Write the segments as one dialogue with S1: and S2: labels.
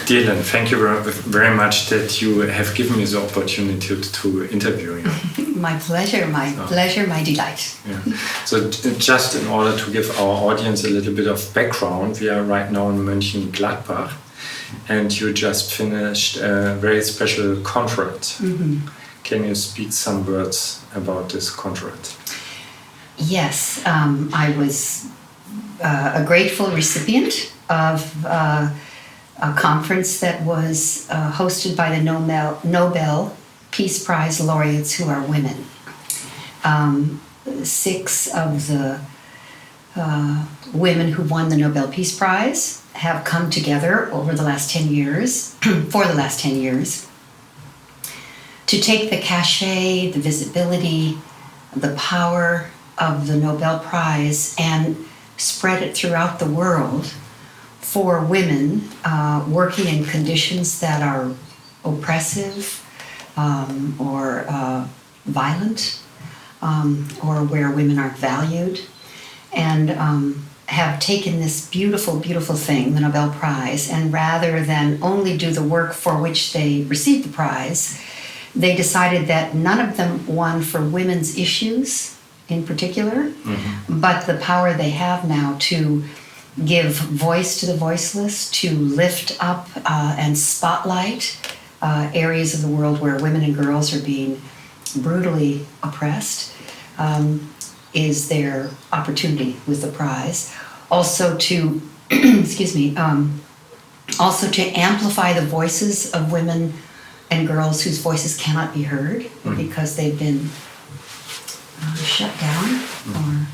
S1: Dear Lynne, thank you very much that you have given me the opportunity to interview you.
S2: My pleasure, my delight.
S1: Yeah. So just in order to give our audience a little bit of background, we are right now in Mönchengladbach, and you just finished a very special conference. Mm-hmm. Can you speak some words about this conference?
S2: Yes, I was a grateful recipient of a conference that was hosted by the Nobel Peace Prize laureates who are women. 6 of the women who won the Nobel Peace Prize have come together over the last 10 years, for the last 10 years, to take the cachet, the visibility, the power of the Nobel Prize and spread it throughout the world for women working in conditions that are oppressive or violent, or where women aren't valued, and have taken this beautiful, beautiful thing, the Nobel Prize, and rather than only do the work for which they received the prize, they decided that none of them won for women's issues in particular, mm-hmm. but the power they have now to give voice to the voiceless, to lift up and spotlight areas of the world where women and girls are being brutally oppressed, is their opportunity with the prize. Also to, also to amplify the voices of women and girls whose voices cannot be heard mm-hmm. because they've been shut down mm-hmm. or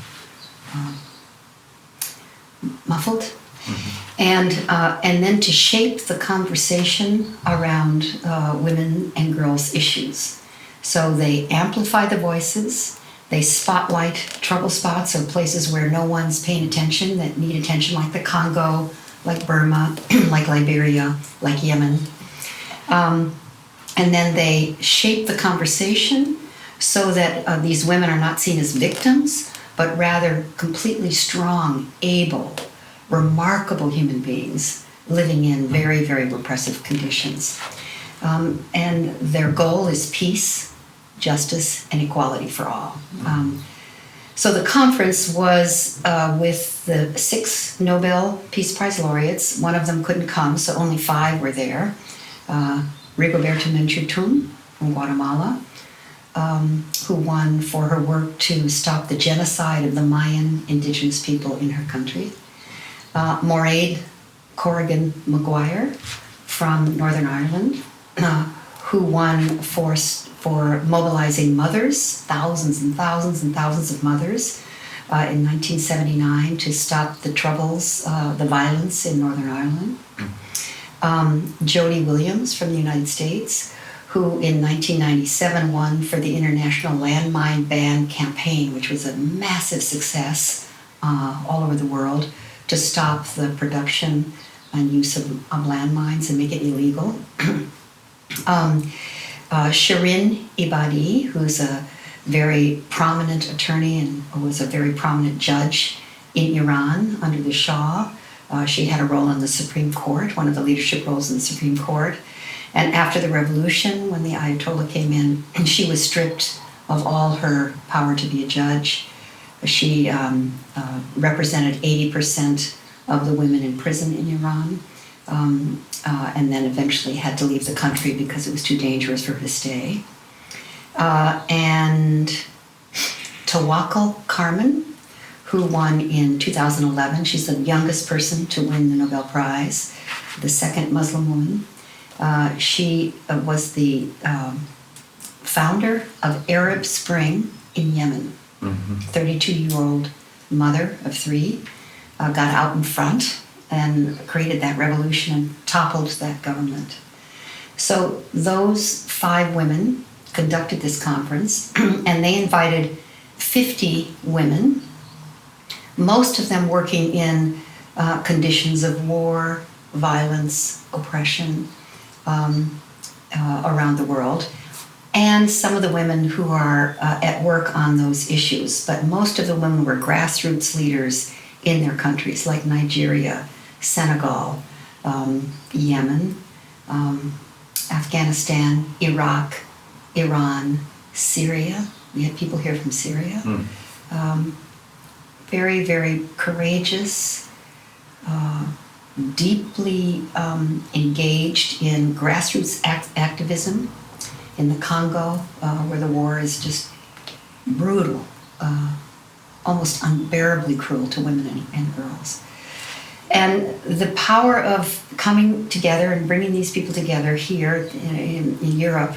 S2: muffled, mm-hmm. and then to shape the conversation around women and girls' issues. So they amplify the voices, they spotlight trouble spots or places where no one's paying attention, that need attention, like the Congo, like Burma, like Liberia, like Yemen. And then they shape the conversation so that these women are not seen as victims, but rather completely strong, able, remarkable human beings living in very, very repressive conditions. And their goal is peace, justice, and equality for all. So the conference was with the 6 Nobel Peace Prize laureates. One of them couldn't come, so only 5 were there. Rigoberta Menchú from Guatemala, who won for her work to stop the genocide of the Mayan indigenous people in her country. Mairead Corrigan Maguire from Northern Ireland, who won for mobilizing mothers, thousands and thousands and thousands of mothers, in 1979 to stop the troubles, the violence in Northern Ireland. Jody Williams from the United States, who in 1997 won for the International Landmine Ban Campaign, which was a massive success all over the world to stop the production and use of landmines and make it illegal. Shirin Ebadi, who's a very prominent attorney and was a very prominent judge in Iran under the Shah. She had a role in the Supreme Court, one of the leadership roles in the Supreme Court. And after the revolution, when the Ayatollah came in, she was stripped of all her power to be a judge. She represented 80% of the women in prison in Iran, and then eventually had to leave the country because it was too dangerous for her to stay. And Tawakkol Carmen, who won in 2011. She's the youngest person to win the Nobel Prize, the second Muslim woman. She was the founder of Arab Spring in Yemen. Mm-hmm. 32-year-old mother of 3, got out in front and created that revolution and toppled that government. So those 5 women conducted this conference, and they invited 50 women, most of them working in conditions of war, violence, oppression around the world, and some of the women who are at work on those issues. But most of the women were grassroots leaders in their countries, like Nigeria, Senegal, Yemen, Afghanistan, Iraq, Iran, Syria. We had people here from Syria. Very, very courageous, deeply engaged in grassroots activism in the Congo, where the war is just brutal, almost unbearably cruel to women and girls. And the power of coming together and bringing these people together here in Europe,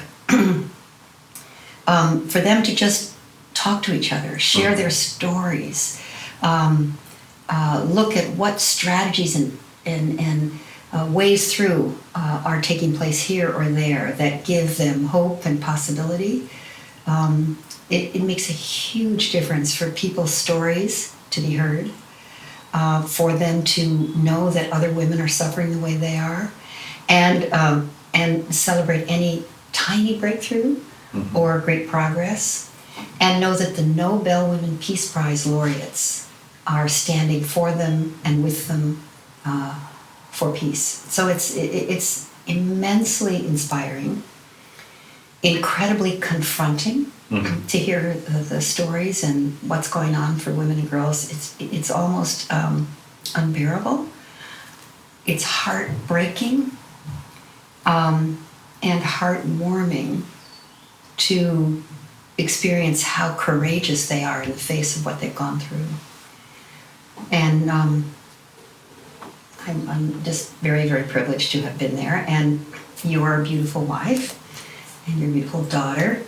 S2: for them to just talk to each other, share their stories, look at what strategies and ways through are taking place here or there that give them hope and possibility. It makes a huge difference for people's stories to be heard, for them to know that other women are suffering the way they are, and celebrate any tiny breakthrough or great progress, and know that the Nobel Women Peace Prize laureates are standing for them and with them for peace. So it's immensely inspiring, incredibly confronting to hear the stories and what's going on for women and girls. It's almost unbearable. It's heartbreaking and heartwarming to experience how courageous they are in the face of what they've gone through. And I'm just very, very privileged to have been there. And your beautiful wife and your beautiful daughter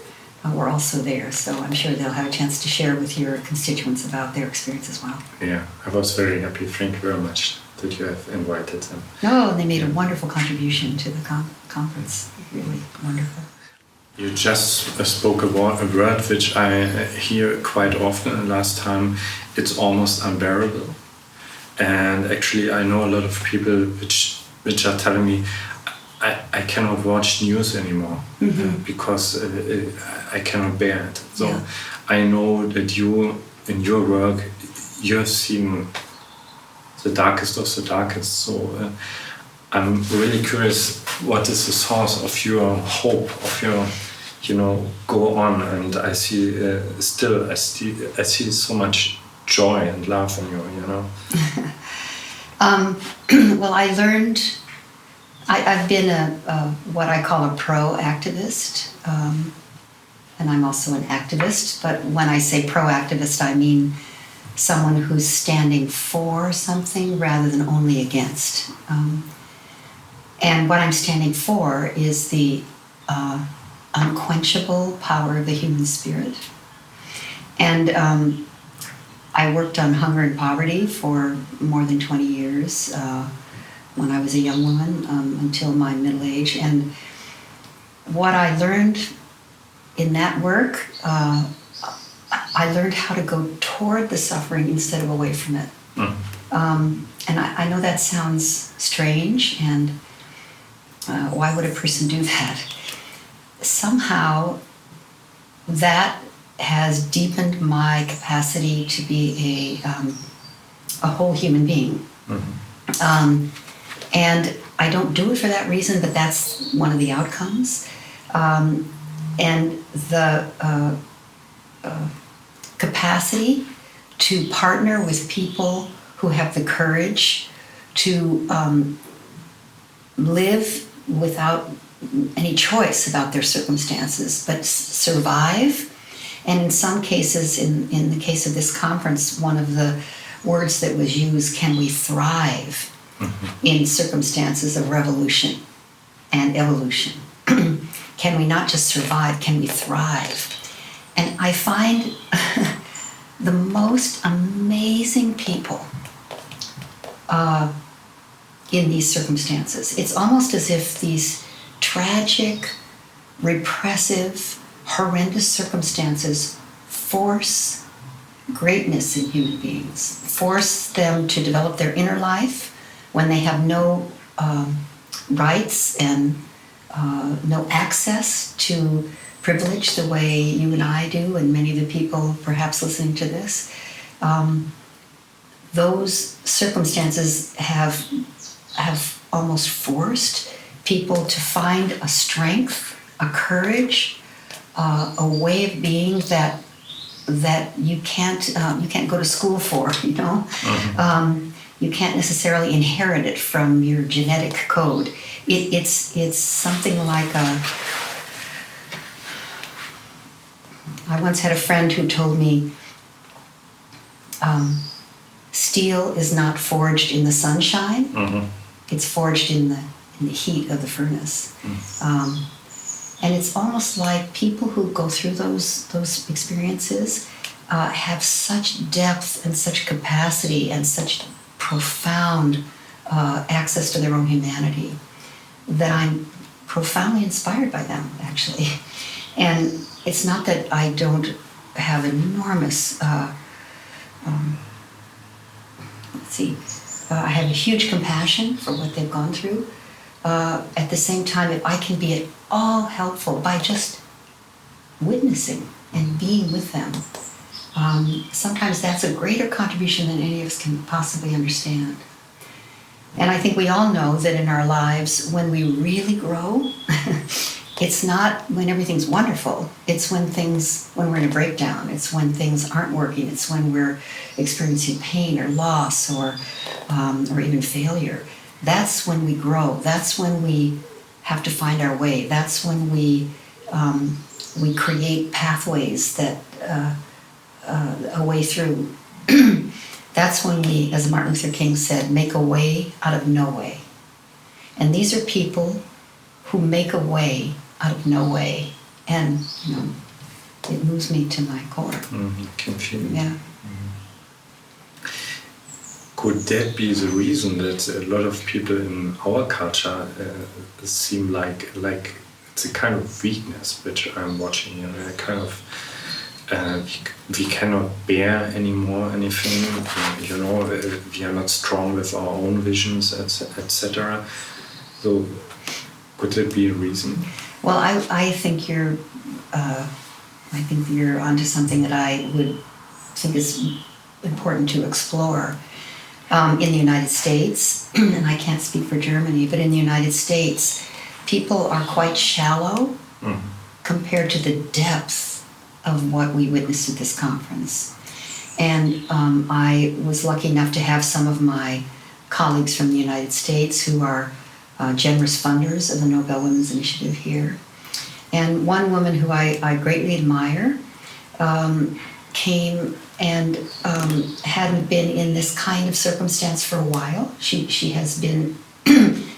S2: were also there. So I'm sure they'll have a chance to share with your constituents about their experience as well.
S1: Yeah, I was very happy. Thank you very much that you have invited them.
S2: No, they made a wonderful contribution to the conference. Really wonderful.
S1: You just spoke a word which I hear quite often, and last time, it's almost unbearable. And actually I know a lot of people which are telling me I cannot watch news anymore because I cannot bear it. So I know that you, in your work, you have seen the darkest of the darkest. So I'm really curious, what is the source of your hope, of your, go on? And I see I see so much joy and love in you,
S2: Well, I learned, I've been a what I call a pro-activist, and I'm also an activist, but when I say pro-activist, I mean someone who's standing for something rather than only against. And what I'm standing for is the unquenchable power of the human spirit. And I worked on hunger and poverty for more than 20 years when I was a young woman until my middle age. And what I learned in that work, I learned how to go toward the suffering instead of away from it. And I know that sounds strange, and why would a person do that? Somehow that has deepened my capacity to be a whole human being. And I don't do it for that reason, but that's one of the outcomes. And the capacity to partner with people who have the courage to live without any choice about their circumstances, but survive. And in some cases, in the case of this conference, one of the words that was used, can we thrive in circumstances of revolution and evolution? Can we not just survive, can we thrive? And I find the most amazing people in these circumstances. It's almost as if these tragic, repressive, horrendous circumstances force greatness in human beings, force them to develop their inner life when they have no rights and no access to privilege the way you and I do, and many of the people perhaps listening to this. Those circumstances have almost forced people to find a strength, a courage, a way of being that you can't go to school for, you know. You can't necessarily inherit it from your genetic code. It's something like I once had a friend who told me, steel is not forged in the sunshine. It's forged in the heat of the furnace. And it's almost like people who go through those experiences have such depth and such capacity and such profound access to their own humanity that I'm profoundly inspired by them, actually. And it's not that I don't have enormous, I have a huge compassion for what they've gone through. At the same time, if I can be at all helpful by just witnessing and being with them, sometimes that's a greater contribution than any of us can possibly understand. And I think we all know that in our lives, when we really grow, it's not when everything's wonderful. It's when we're in a breakdown. It's when things aren't working. It's when we're experiencing pain or loss or even failure. That's when we grow. That's when we have to find our way. That's when we create pathways that a way through. That's when we, as Martin Luther King said, make a way out of no way. And these are people who make a way out of no way. And, you know, it moves me to my core.
S1: Confusing.
S2: Yeah.
S1: Could that be the reason that a lot of people in our culture seem like it's a kind of weakness which I'm watching, you know, a kind of we cannot bear anymore anything, you know, we are not strong with our own visions, etc. So could that be a reason?
S2: Well, I think you're onto something that I would think is important to explore. In the United States, and I can't speak for Germany, but in the United States, people are quite shallow compared to the depth of what we witnessed at this conference. And I was lucky enough to have some of my colleagues from the United States who are generous funders of the Nobel Women's Initiative here. And one woman who I greatly admire came and hadn't been in this kind of circumstance for a while. She has been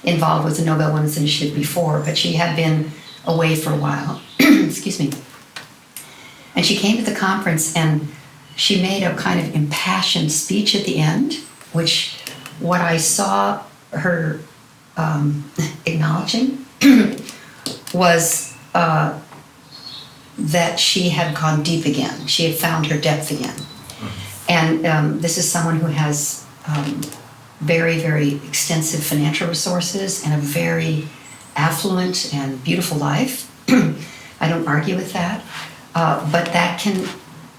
S2: involved with the Nobel Women's Initiative before, but she had been away for a while. Excuse me. And she came to the conference and she made a kind of impassioned speech at the end, which what I saw her acknowledging was that she had gone deep again. She had found her depth again. And this is someone who has very, very extensive financial resources and a very affluent and beautiful life. I don't argue with that. But that can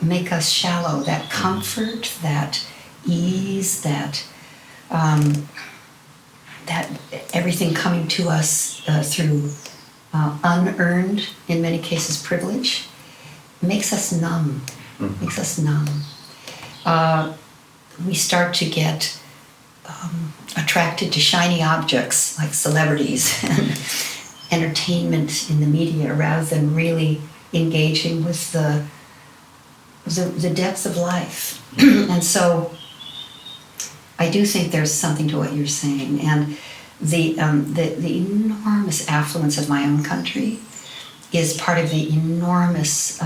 S2: make us shallow. That comfort, that ease, that everything coming to us through unearned, in many cases, privilege, makes us numb. Makes us numb. We start to get attracted to shiny objects like celebrities and entertainment in the media rather than really engaging with the depths of life. And so I do think there's something to what you're saying. And the enormous affluence of my own country is part of the enormous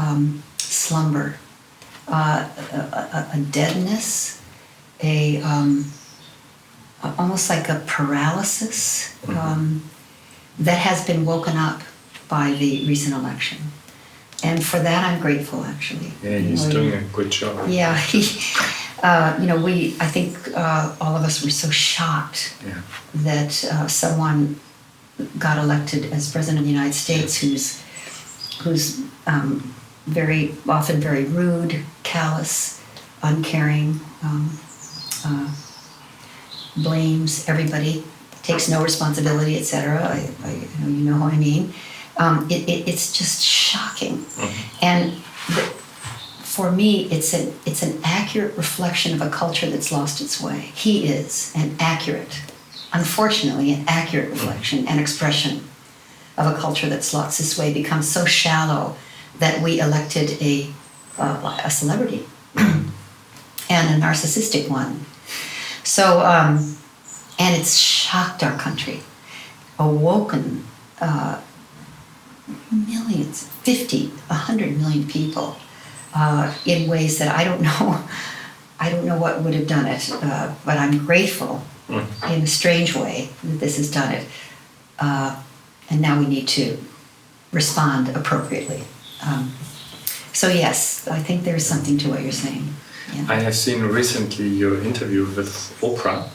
S2: slumber, a deadness, almost like a paralysis that has been woken up by the recent election. And for that, I'm grateful, actually.
S1: Yeah, he's doing a good job.
S2: Yeah, I think all of us were so shocked that someone got elected as president of the United States who's very often very rude, callous, uncaring, blames everybody, takes no responsibility, etc. You know what I mean. It's just shocking, and for me, it's an accurate reflection of a culture that's lost its way. He is unfortunately, an accurate reflection and expression of a culture that's lost its way, becomes so shallow that we elected a celebrity and a narcissistic one. So, and it's shocked our country, awoken millions, 50, 100 million people in ways that I don't know what would have done it, but I'm grateful in a strange way that this has done it. And now we need to respond appropriately. So yes, I think there's something to what you're saying. Yeah.
S1: I have seen recently your interview with Oprah.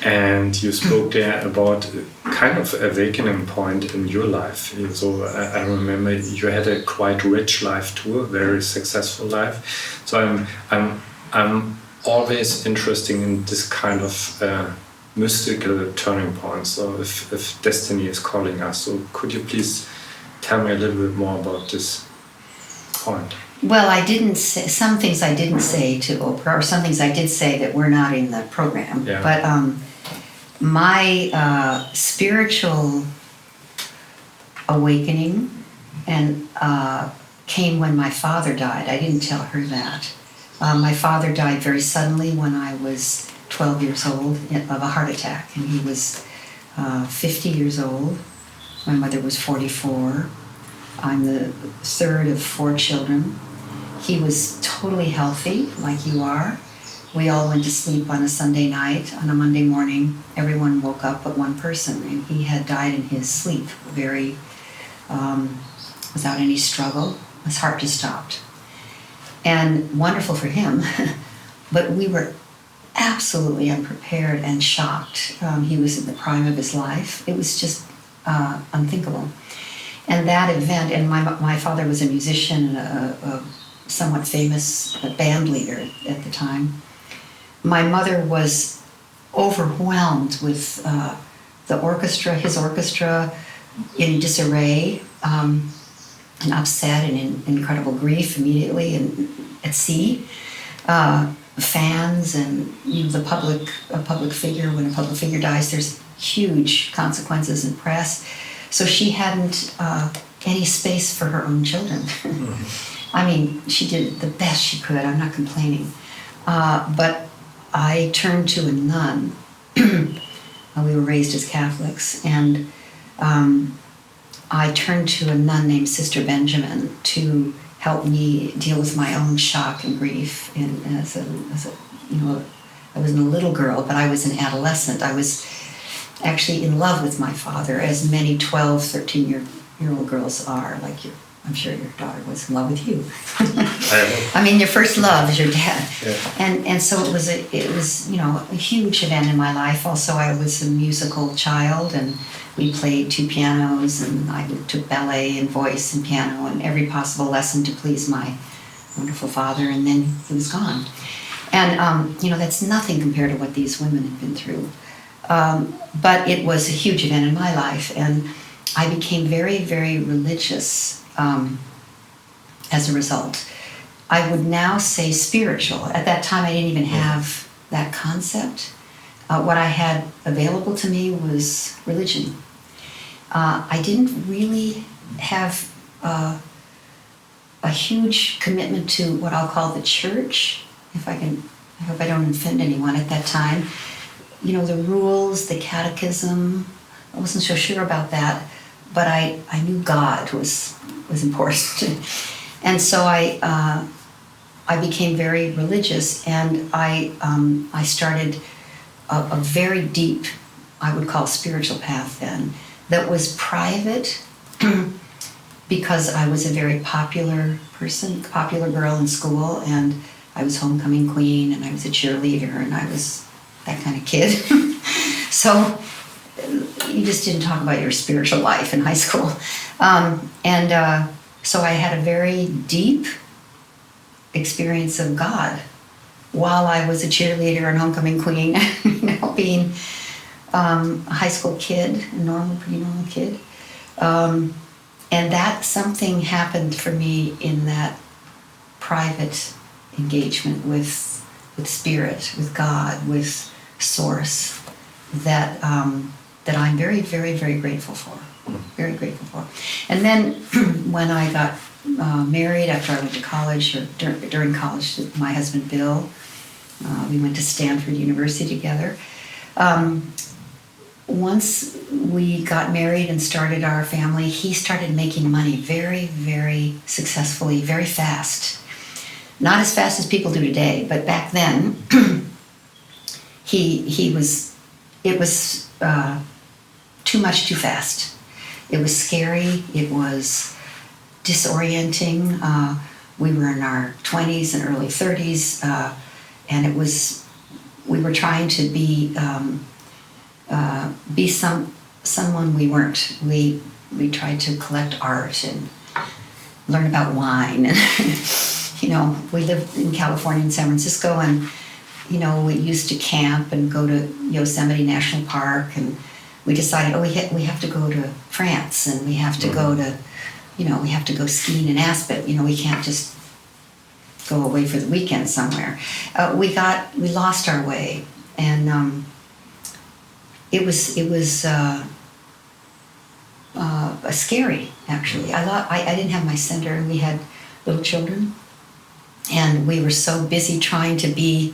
S1: And you spoke there about kind of awakening point in your life. So I remember you had a quite rich life too, a very successful life. So I'm always interested in this kind of mystical turning points. So if destiny is calling us, so could you please tell me a little bit more about this point?
S2: Well, I didn't say some things I didn't say to Oprah, or some things I did say that were not in the program.
S1: Yeah.
S2: But my spiritual awakening and came when my father died. I didn't tell her that. My father died very suddenly when I was 12 years old of a heart attack, and he was 50 years old. My mother was 44. I'm the third of 4 children. He was totally healthy, like you are. We all went to sleep on a Sunday night. On a Monday morning, everyone woke up but one person, and he had died in his sleep, very, without any struggle. His heart just stopped. And wonderful for him, but we were absolutely unprepared and shocked. He was in the prime of his life. It was just unthinkable. And that event, and my father was a musician and a somewhat famous band leader at the time. My mother was overwhelmed with the orchestra, his orchestra, in disarray, and upset and in incredible grief immediately, and at sea. Fans and the public figure, when a public figure dies, there's huge consequences in press. So she hadn't any space for her own children. I mean, she did the best she could. I'm not complaining. But I turned to a nun. We were raised as Catholics. And I turned to a nun named Sister Benjamin to help me deal with my own shock and grief. And as a I wasn't a little girl, but I was an adolescent. I was actually in love with my father, as many 12, 13-year-old girls are, like you. I'm sure your daughter was in love with you. I mean, your first love is your dad. Yeah. And so it was a huge event in my life. Also, I was a musical child, and we played 2 pianos, and I took ballet and voice and piano and every possible lesson to please my wonderful father, and then he was gone. And, that's nothing compared to what these women had been through. But it was a huge event in my life, and I became very, very religious as a result. I would now say spiritual. At that time, I didn't even have that concept. What I had available to me was religion. I didn't really have a huge commitment to what I'll call the church, I hope I don't offend anyone at that time. The rules, the catechism, I wasn't so sure about that, but I knew God was important. And so I became very religious, and I started a very deep, I would call, spiritual path then, that was private because I was a very popular person, popular girl in school, and I was homecoming queen, and I was a cheerleader, and I was that kind of kid. So you just didn't talk about your spiritual life in high school. So I had a very deep experience of God while I was a cheerleader and homecoming queen, being a high school kid, a pretty normal kid. And that something happened for me in that private engagement with spirit, with God, with Source, that I'm very, very, very grateful for. Very grateful for. And then when I got married after I went to college, or during college, with my husband Bill, we went to Stanford University together. Once we got married and started our family, he started making money very, very successfully, very fast. Not as fast as people do today, but back then, it was too much too fast. It was scary, it was disorienting. We were in our 20s and early 30s, and we were trying to be someone we weren't. We tried to collect art and learn about wine. And, we lived in California and San Francisco, and, we used to camp and go to Yosemite National Park, and we decided, we have to go to France, and we have to go to, we have to go skiing in Aspen. We can't just go away for the weekend somewhere. We lost our way, and it was scary, actually. I didn't have my center, and we had little children, and we were so busy trying to be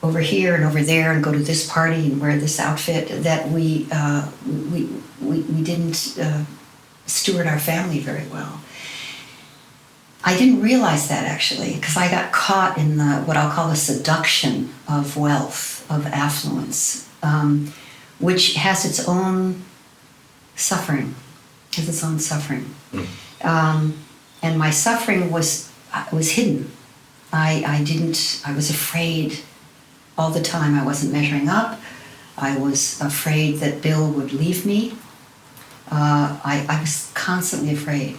S2: over here and over there and go to this party and wear this outfit that we didn't steward our family very well. I didn't realize that, actually, because I got caught in what I'll call the seduction of wealth, of affluence, which has its own suffering. And my suffering was hidden. I was afraid all the time. I wasn't measuring up. I was afraid that Bill would leave me. I was constantly afraid.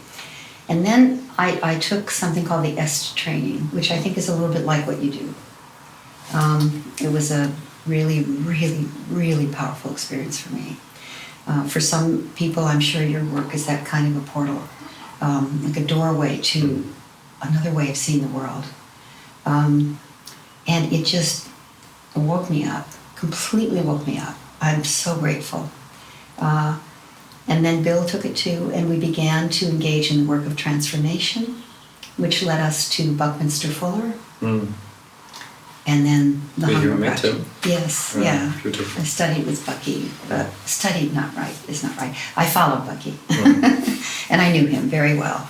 S2: And then I took something called the EST training, which I think is a little bit like what you do. It was a really, really, really powerful experience for me. For some people, I'm sure your work is that kind of a portal, like a doorway to another way of seeing the world. And it just woke me up, completely woke me up. I'm so grateful. And then Bill took it too, and we began to engage in the work of transformation, which led us to Buckminster Fuller. And then the Hunger Project. Yes, yeah.
S1: Beautiful.
S2: I studied with Bucky, but studied is not right. I followed Bucky, and I knew him very well.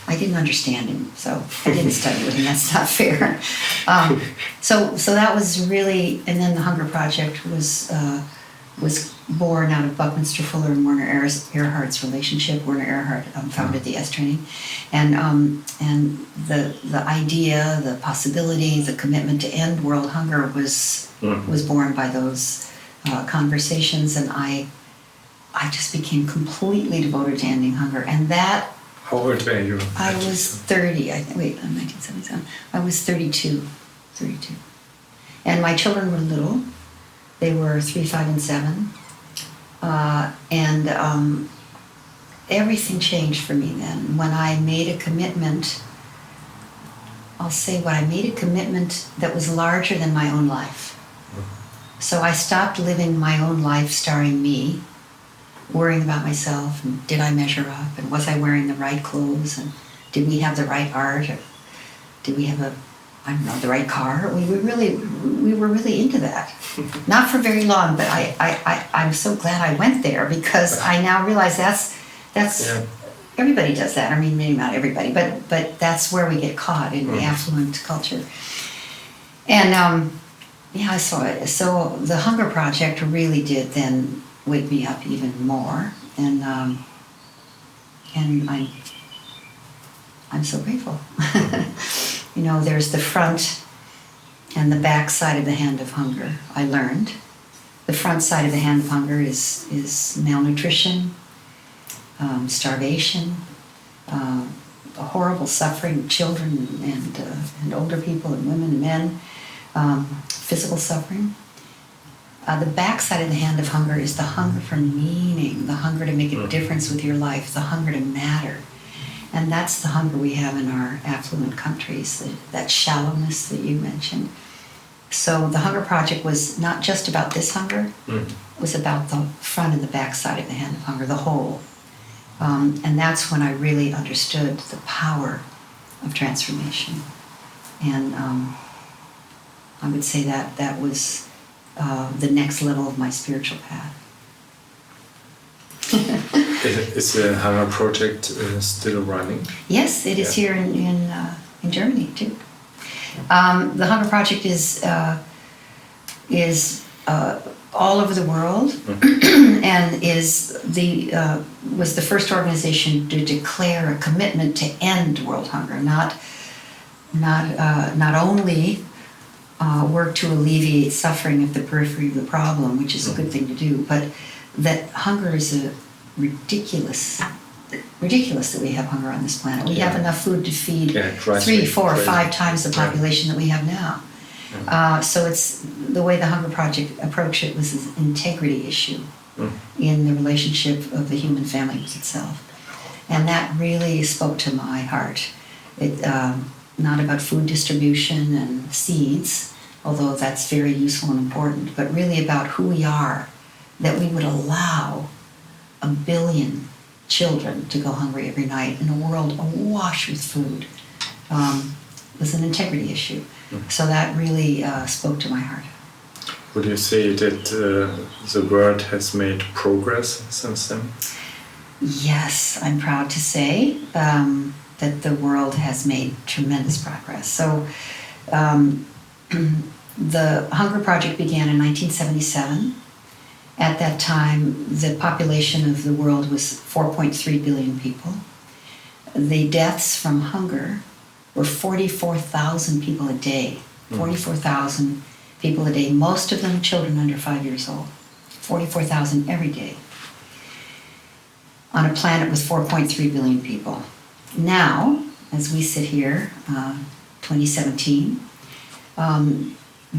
S2: I didn't understand him, so I didn't study with him. That's not fair. So that was really, and then the Hunger Project was born out of Buckminster Fuller and Werner Erhard's relationship. Werner Erhard founded the EST training, and the idea, the possibility, the commitment to end world hunger was born by those conversations, and I just became completely devoted to ending hunger. And that.
S1: How old were you?
S2: I was 30. I think. Wait, 1977. I was 32. And my children were little. They were 3, 5, and 7. And everything changed for me then. When I made a commitment, I made a commitment that was larger than my own life. So I stopped living my own life starring me, worrying about myself, and did I measure up, and was I wearing the right clothes, and did we have the right art, or did we have the right car? We were really into that. Not for very long, but I'm so glad I went there, because I now realize that's everybody does that. I mean, maybe not everybody, but that's where we get caught in the affluent culture. And so the Hunger Project really did then wake me up even more, and I'm so grateful. There's the front and the back side of the hand of hunger, I learned. The front side of the hand of hunger is malnutrition, starvation, horrible suffering of children and older people and women and men, physical suffering. The backside of the hand of hunger is the hunger for meaning, the hunger to make a difference with your life, the hunger to matter. And that's the hunger we have in our affluent countries, that shallowness that you mentioned. So the Hunger Project was not just about this hunger, it was about the front and the backside of the hand of hunger, the whole. And that's when I really understood the power of transformation. And I would say that that was the next level of my spiritual path.
S1: Is the Hunger Project still running?
S2: Yes, it is here in Germany too. The Hunger Project is all over the world, and was the first organization to declare a commitment to end world hunger, not only work to alleviate suffering at the periphery of the problem, which is a good thing to do, but that hunger is ridiculous that we have hunger on this planet. We have enough food to feed 3, 4, 5 times the population that we have now. So it's the way the Hunger Project approached it was an integrity issue in the relationship of the human family with itself. And that really spoke to my heart. It not about food distribution and seeds, although that's very useful and important, but really about who we are, that we would allow 1 billion children to go hungry every night in a world awash with food was an integrity issue. So that really spoke to my heart.
S1: Would you say that the world has made progress since then?
S2: Yes, I'm proud to say that the world has made tremendous progress. So the Hunger Project began in 1977. At that time, the population of the world was 4.3 billion people. The deaths from hunger were 44,000 people a day. 44,000 people a day, most of them children under 5 years old. 44,000 every day on a planet with 4.3 billion people. Now, as we sit here, 2017,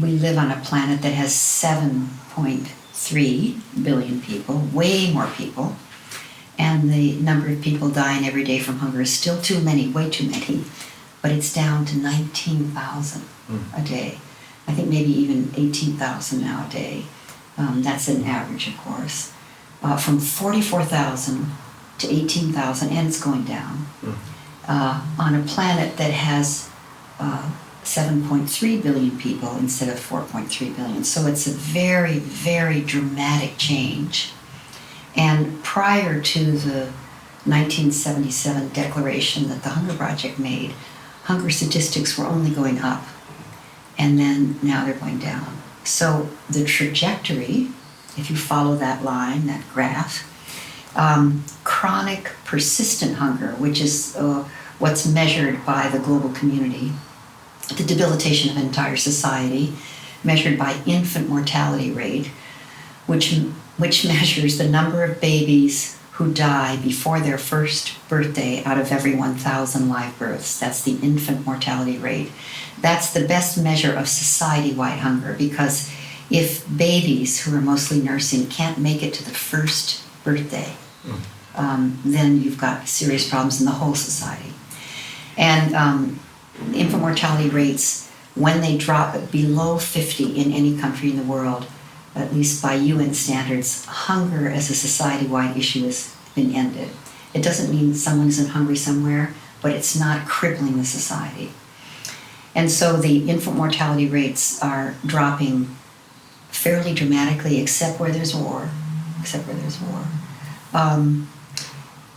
S2: we live on a planet that has 7.3 billion people, way more people, and the number of people dying every day from hunger is still too many, way too many, but it's down to 19,000 a day. I think maybe even 18,000 now a day. That's an average, of course. From 44,000 to 18,000, and it's going down, on a planet that has 7.3 billion people instead of 4.3 billion. So it's a very, very dramatic change. And prior to the 1977 declaration that the Hunger Project made, hunger statistics were only going up. And then now they're going down. So the trajectory, if you follow that line, that graph, chronic persistent hunger, which is what's measured by the global community, the debilitation of an entire society, measured by infant mortality rate, which measures the number of babies who die before their first birthday out of every 1,000 live births. That's the infant mortality rate. That's the best measure of society-wide hunger, because if babies who are mostly nursing can't make it to the first birthday, then you've got serious problems in the whole society. And infant mortality rates, when they drop below 50 in any country in the world, at least by UN standards, hunger as a society-wide issue has been ended. It doesn't mean someone isn't hungry somewhere, but it's not crippling the society. And so the infant mortality rates are dropping fairly dramatically, except where there's war,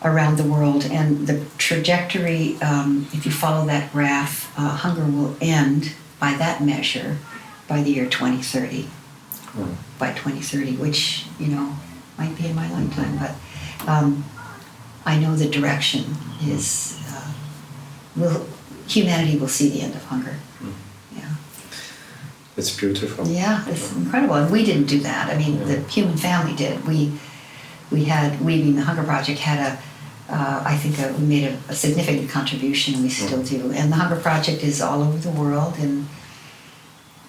S2: around the world. And the trajectory, if you follow that graph, hunger will end by that measure by the year 2030. By 2030, which, might be in my lifetime, but I know the direction is, humanity will see the end of hunger. Yeah.
S1: It's beautiful.
S2: Yeah, it's incredible. And we didn't do that. I mean, the human family did. We being the Hunger Project, had we made a significant contribution, and we still do. And the Hunger Project is all over the world, and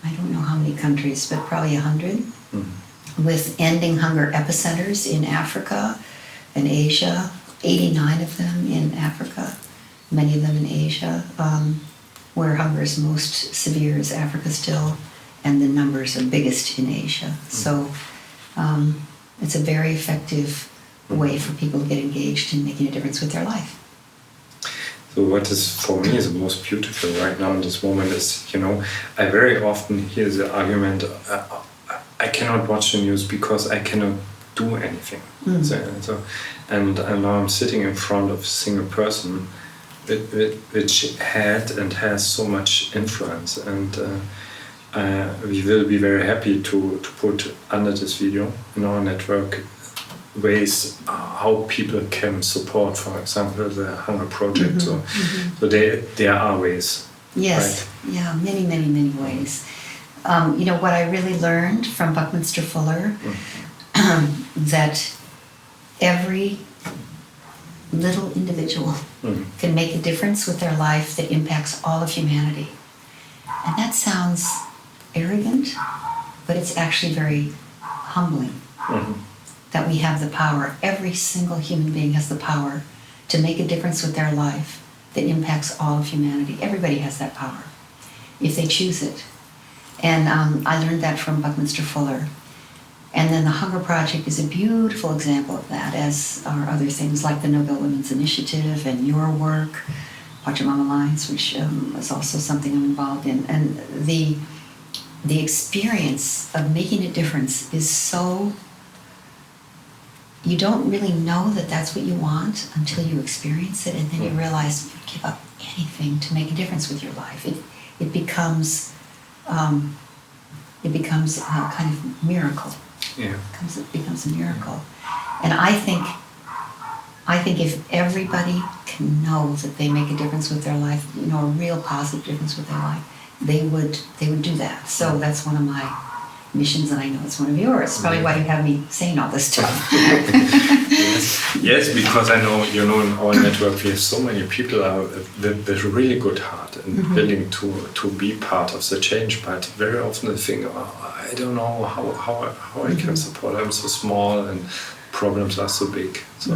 S2: I don't know how many countries, but probably 100, with ending hunger epicenters in Africa and Asia, 89 of them in Africa, many of them in Asia. Where hunger is most severe is Africa still, and the numbers are biggest in Asia. So it's a very effective way for people to get engaged in making a difference with their life.
S1: So what is for me is the most beautiful right now in this moment is, I very often hear the argument, I cannot watch the news because I cannot do anything. And now I'm sitting in front of a single person which had and has so much influence, and we will be very happy to put under this video in our network ways how people can support, for example, the Hunger Project. So there are ways.
S2: Yes, right? Yeah, many ways. What I really learned from Buckminster Fuller, that every little individual can make a difference with their life that impacts all of humanity. And that sounds arrogant, but it's actually very humbling. That we have the power, every single human being has the power to make a difference with their life that impacts all of humanity. Everybody has that power, if they choose it. And I learned that from Buckminster Fuller. And then the Hunger Project is a beautiful example of that, as are other things like the Nobel Women's Initiative and your work, Pachamama Alliance, which is also something I'm involved in. And the experience of making a difference is so... You don't really know that that's what you want until you experience it, and then you realize you'd give up anything to make a difference with your life. It becomes a kind of miracle.
S1: Yeah.
S2: It becomes a miracle. And I think if everybody can know that they make a difference with their life, a real positive difference with their life, they would do that. So that's one of my missions, and I know it's one of yours. It's probably why you have me saying all this stuff.
S1: Yes, because I know, in our network we have so many people with a really good heart and willing to be part of the change, but very often they think, I don't know how I can support. I'm so small and problems are so big. So.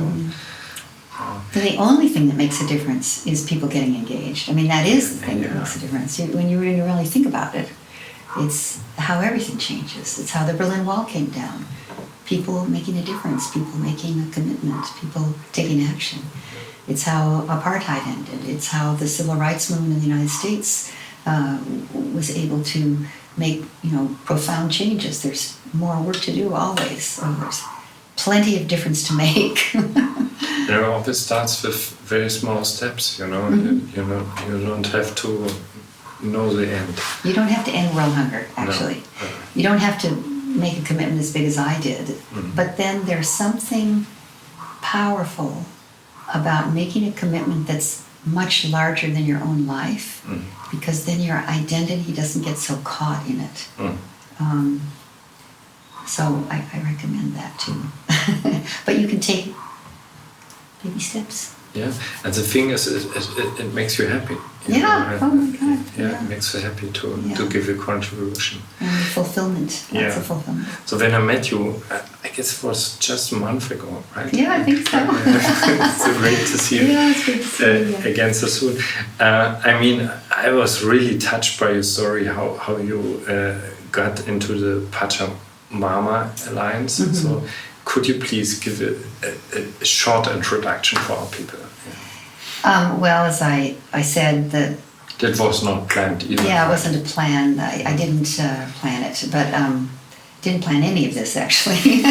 S2: The only thing that makes a difference is people getting engaged. I mean, that is the thing that makes a difference. When you really think about it, it's how everything changes. It's how the Berlin Wall came down. People making a difference, people making a commitment, people taking action. It's how apartheid ended. It's how the civil rights movement in the United States was able to make, profound changes. There's more work to do always. So there's plenty of difference to make.
S1: It always starts with very small steps, you don't have to know the end.
S2: You don't have to end world hunger, actually.
S1: No.
S2: You don't have to make a commitment as big as I did. But then there's something powerful about making a commitment that's much larger than your own life, because then your identity doesn't get so caught in it. So I recommend that too. But you can take baby steps.
S1: Yeah, and the thing is, it makes you happy.
S2: Yeah, oh my God.
S1: Yeah, it makes you happy to give a contribution.
S2: And fulfillment, lots of fulfillment.
S1: So when I met you, I guess it was just a month ago, right?
S2: Yeah, I think so.
S1: It's so great to see you.
S2: Yeah, it's great to see you.
S1: Again so soon. I was really touched by your story, how you got into the Pachamama Alliance. So could you please give a short introduction for our people?
S2: Well, as I said, that
S1: was not planned either.
S2: Yeah, it wasn't a plan. I didn't plan it, but didn't plan any of this actually.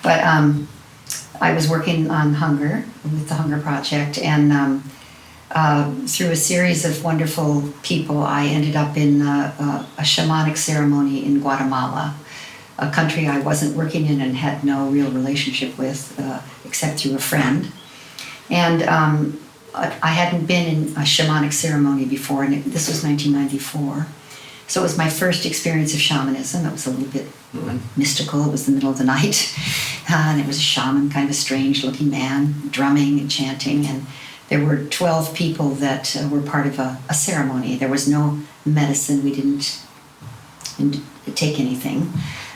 S2: But I was working on hunger with the Hunger Project, and through a series of wonderful people, I ended up in a shamanic ceremony in Guatemala, a country I wasn't working in and had no real relationship with, except through a friend. And I hadn't been in a shamanic ceremony before, and this was 1994. So it was my first experience of shamanism. It was a little bit mystical. It was the middle of the night, and there was a shaman, kind of a strange-looking man, drumming and chanting, and there were 12 people that were part of a ceremony. There was no medicine. We didn't and take anything.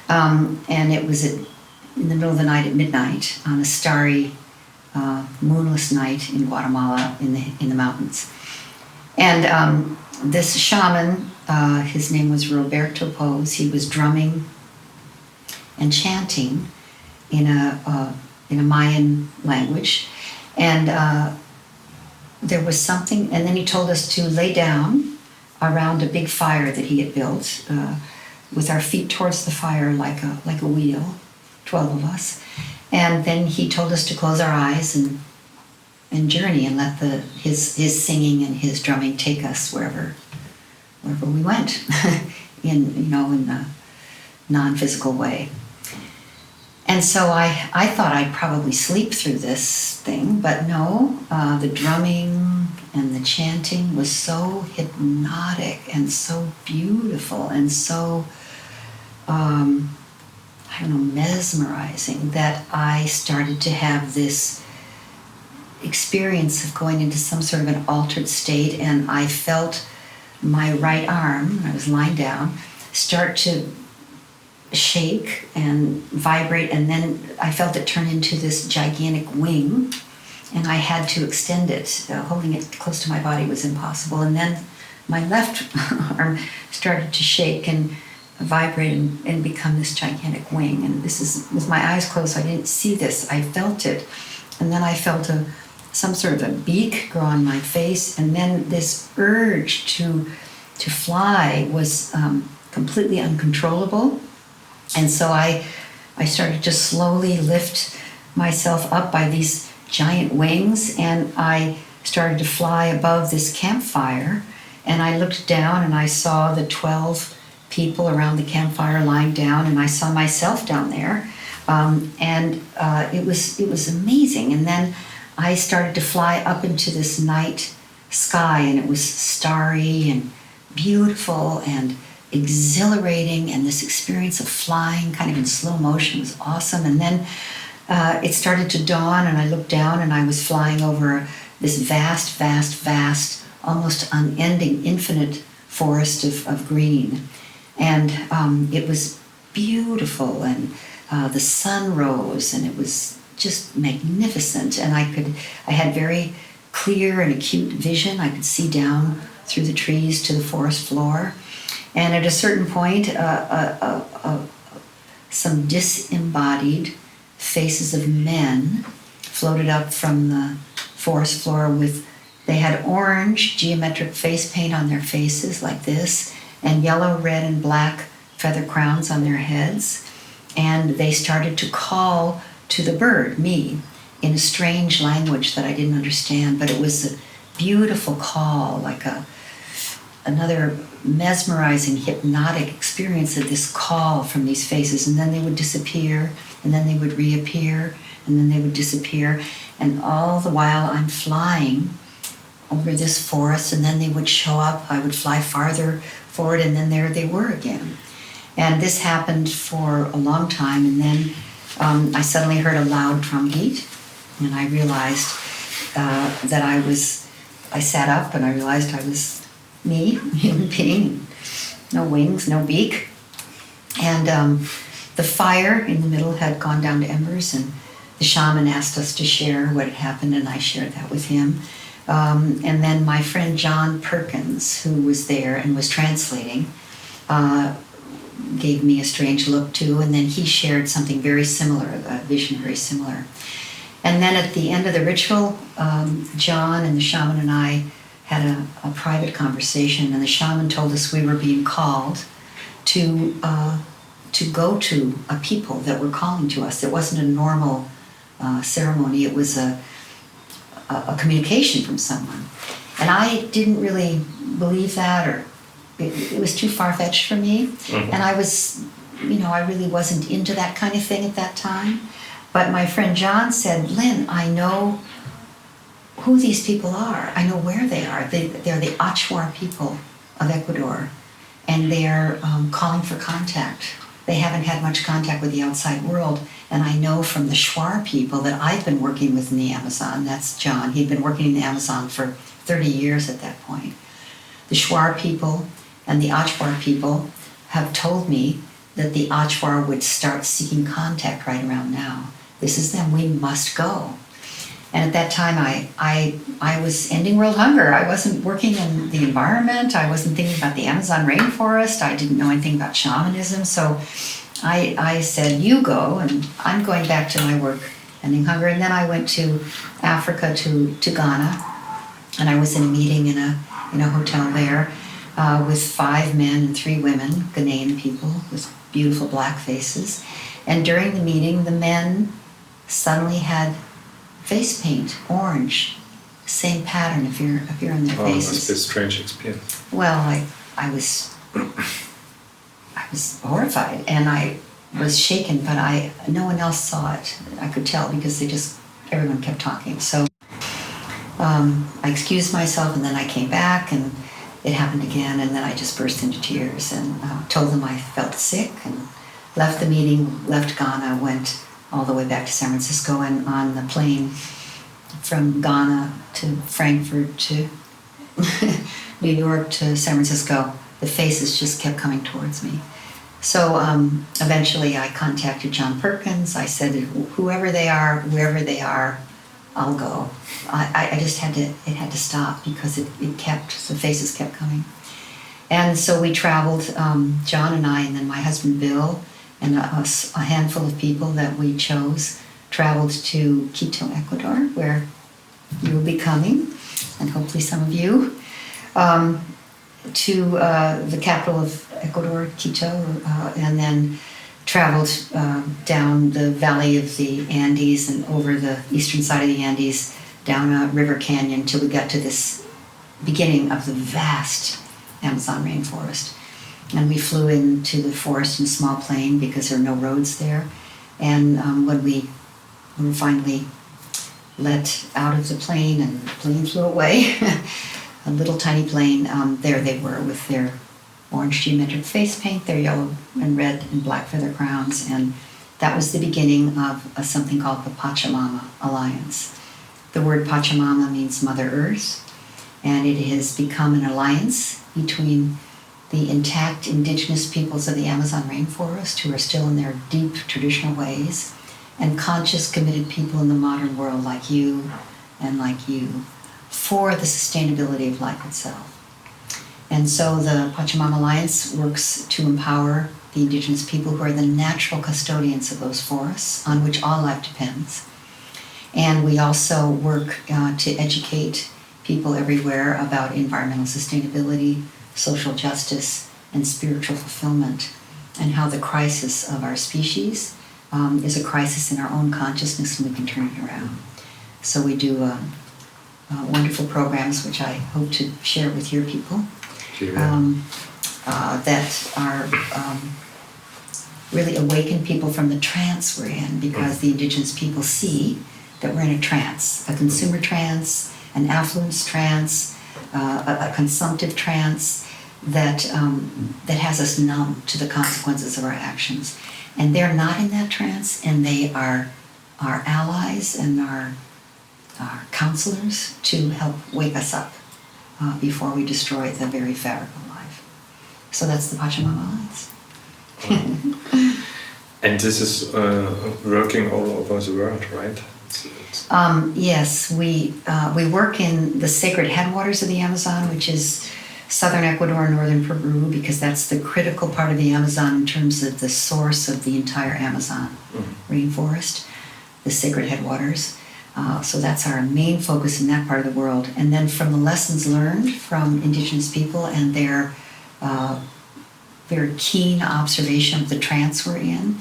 S2: And it was in the middle of the night at midnight on a starry, moonless night in Guatemala in the mountains. And this shaman, his name was Roberto Pose. He was drumming and chanting in a Mayan language, and there was something. And then he told us to lay down around a big fire that he had built, with our feet towards the fire like a wheel, 12 of us. And then he told us to close our eyes and journey and let his singing and his drumming take us wherever we went in a non-physical way. And so I thought I'd probably sleep through this thing, but no, the drumming and the chanting was so hypnotic and so beautiful and so mesmerizing that I started to have this experience of going into some sort of an altered state, and I felt my right arm, I was lying down, start to shake and vibrate, and then I felt it turn into this gigantic wing, and I had to extend it. Holding it close to my body was impossible, and then my left arm started to shake and vibrate and become this gigantic wing. And this is with my eyes closed, so I didn't see this. I felt it, and then I felt some sort of a beak grow on my face, and then this urge to fly was completely uncontrollable. And so I started to slowly lift myself up by these giant wings, and I started to fly above this campfire, and I looked down and I saw the 12 people around the campfire lying down, and I saw myself down there, and it was amazing. And then I started to fly up into this night sky, and it was starry and beautiful and exhilarating, and this experience of flying kind of in slow motion was awesome. And then it started to dawn, and I looked down, and I was flying over this vast, almost unending, infinite forest of green. And it was beautiful, and the sun rose, and it was just magnificent. And I had very clear and acute vision. I could see down through the trees to the forest floor. And at a certain point, some disembodied faces of men floated up from the forest floor they had orange geometric face paint on their faces like this, and yellow, red, and black feather crowns on their heads. And they started to call to the bird, me, in a strange language that I didn't understand, but it was a beautiful call, like another mesmerizing, hypnotic experience of this call from these faces. And then they would disappear, and then they would reappear, and then they would disappear. And all the while I'm flying over this forest, and then they would show up. I would fly farther forward, and then there they were again. And this happened for a long time, and then I suddenly heard a loud drum beat, and I realized that I sat up, and I realized I was me, human being, no wings, no beak. And the fire in the middle had gone down to embers, and the shaman asked us to share what had happened, and I shared that with him. And then my friend John Perkins, who was there and was translating, gave me a strange look too, and then he shared something very similar, a vision very similar. And then at the end of the ritual, John and the shaman and I had a private conversation, and the shaman told us we were being called to go to a people that were calling to us. It wasn't a normal ceremony. It was a communication from someone. And I didn't really believe that, or it was too far-fetched for me. Mm-hmm. And I was, I really wasn't into that kind of thing at that time. But my friend John said, Lynn, I know who these people are. I know where they are. They're the Achuar people of Ecuador, and they're calling for contact. They haven't had much contact with the outside world, and I know from the Shuar people that I've been working with in the Amazon. That's John. He'd been working in the Amazon for 30 years at that point. The Shuar people and the Achuar people have told me that the Achwar would start seeking contact right around now. This is them, we must go. And at that time, I was ending world hunger. I wasn't working in the environment. I wasn't thinking about the Amazon rainforest. I didn't know anything about shamanism. So I said, you go, and I'm going back to my work, ending hunger. And then I went to Africa, to Ghana, and I was in a meeting in a hotel there with 5 men and 3 women, Ghanaian people with beautiful black faces. And during the meeting, the men suddenly had face paint, orange, same pattern if you're on their faces.
S1: It must be a strange experience.
S2: Well, I was horrified and I was shaken, but no one else saw it. I could tell because everyone kept talking. So I excused myself, and then I came back, and it happened again, and then I just burst into tears and told them I felt sick, and left the meeting, left Ghana, went all the way back to San Francisco, and on the plane from Ghana to Frankfurt to New York to San Francisco, the faces just kept coming towards me. So eventually I contacted John Perkins. I said, whoever they are, wherever they are, I'll go. I just had to stop because the faces kept coming. And so we traveled, John and I, and then my husband Bill, and a handful of people that we chose, traveled to Quito, Ecuador, where you will be coming, and hopefully some of you, to the capital of Ecuador, Quito, and then traveled down the valley of the Andes and over the eastern side of the Andes, down a river canyon till we got to this beginning of the vast Amazon rainforest. And we flew into the forest in a small plane because there are no roads there. And when we were finally let out of the plane and the plane flew away, a little tiny plane, there they were with their orange geometric face paint, their yellow and red and black feather crowns. And that was the beginning of something called the Pachamama Alliance. The word Pachamama means Mother Earth, and it has become an alliance between the intact indigenous peoples of the Amazon rainforest, who are still in their deep traditional ways, and conscious, committed people in the modern world like you and like you, for the sustainability of life itself. And so the Pachamama Alliance works to empower the indigenous people who are the natural custodians of those forests on which all life depends. And we also work to educate people everywhere about environmental sustainability, social justice, and spiritual fulfillment, and how the crisis of our species is a crisis in our own consciousness, and we can turn it around. So we do wonderful programs, which I hope to share with your people, that are really awaken people from the trance we're in, because the indigenous people see that we're in a trance, a consumer trance, an affluence trance, a consumptive trance that has us numb to the consequences of our actions. And they're not in that trance, and they are our allies and our counselors to help wake us up before we destroy the very fabric of life. So that's the Pachamama Alliance.
S1: And this is working all over the world, right?
S2: Yes, we work in the sacred headwaters of the Amazon, which is southern Ecuador and northern Peru, because that's the critical part of the Amazon in terms of the source of the entire Amazon rainforest, the sacred headwaters. So that's our main focus in that part of the world. And then from the lessons learned from indigenous people and their very keen observation of the trance we're in,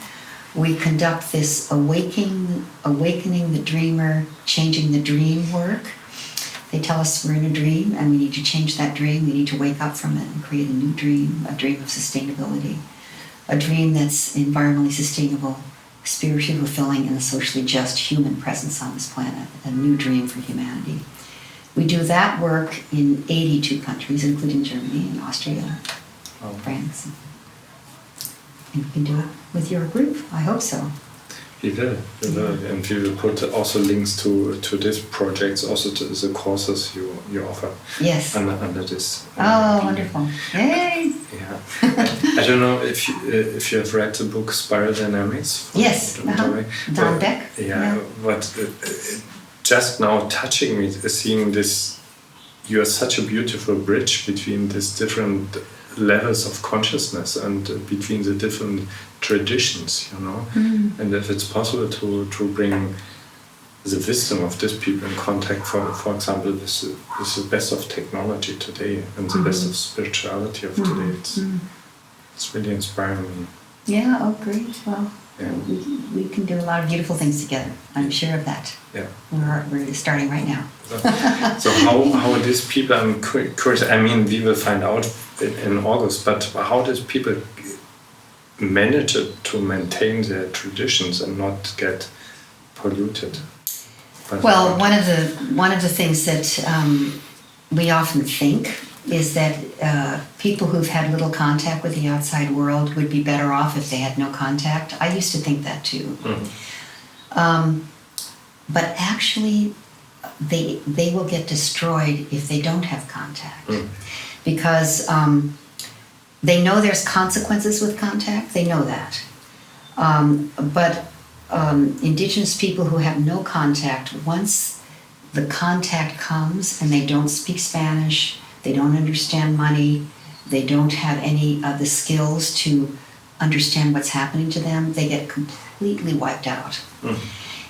S2: we conduct this awakening the dreamer, changing the dream work. They tell us we're in a dream and we need to change that dream. We need to wake up from it and create a new dream, a dream of sustainability, a dream that's environmentally sustainable, spiritually fulfilling, and a socially just human presence on this planet, a new dream for humanity. We do that work in 82 countries, including Germany and Austria, France. And we can do it with your group. I hope so.
S1: We will. And we will put also links to these projects, also to the courses you offer.
S2: Yes.
S1: Under this.
S2: Oh, wonderful. Yay!
S1: Yeah. I don't know if you have read the book Spiral Dynamics.
S2: Yes, Don Beck.
S1: Yeah, but just now touching me, seeing this, you are such a beautiful bridge between these different levels of consciousness and between the different traditions, you know. And if it's possible to bring the wisdom of these people in contact, for example, with the best of technology today and the best of spirituality of today, it's really inspiring me.
S2: Yeah, oh great. Well, we can do a lot of beautiful things together. I'm sure of that.
S1: Yeah.
S2: We're starting right now.
S1: So how these people, I'm curious, I mean, we will find out in August, but how does people manage to maintain their traditions and not get polluted?
S2: Well, one of the things that we often think is that people who've had little contact with the outside world would be better off if they had no contact. I used to think that too. But actually, they will get destroyed if they don't have contact. Because they know there's consequences with contact, they know that. But indigenous people who have no contact, once the contact comes and they don't speak Spanish, they don't understand money, they don't have any of the skills to understand what's happening to them, they get completely wiped out.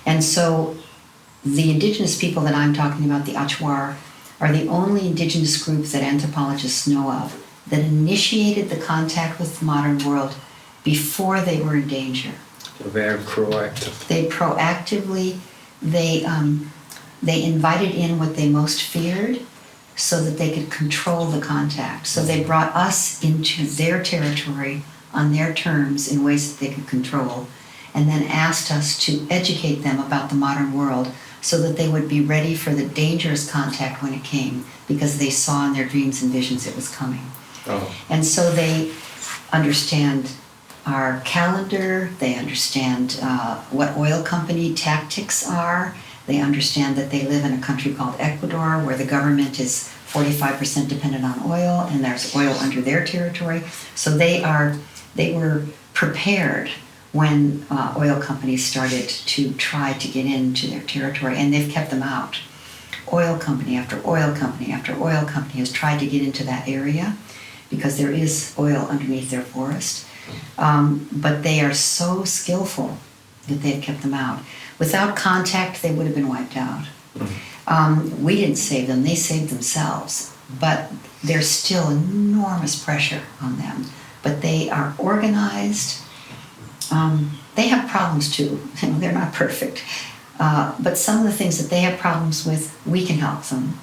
S2: And so the indigenous people that I'm talking about, the Achuar, are the only indigenous group that anthropologists know of that initiated the contact with the modern world before they were in danger.
S1: Very proactive.
S2: They proactively, they invited in what they most feared so that they could control the contact. So they brought us into their territory on their terms in ways that they could control, and then asked us to educate them about the modern world so that they would be ready for the dangerous contact when it came, because they saw in their dreams and visions it was coming. And so they understand our calendar, they understand what oil company tactics are, they understand that they live in a country called Ecuador where the government is 45% dependent on oil and there's oil under their territory. So they were prepared when oil companies started to try to get into their territory, and they've kept them out. Oil company after oil company after oil company has tried to get into that area because there is oil underneath their forest. But they are so skillful that they've kept them out. Without contact, they would have been wiped out. We didn't save them, they saved themselves. But there's still enormous pressure on them. But they are organized. They have problems too. They're not perfect. But some of the things that they have problems with, we can help them.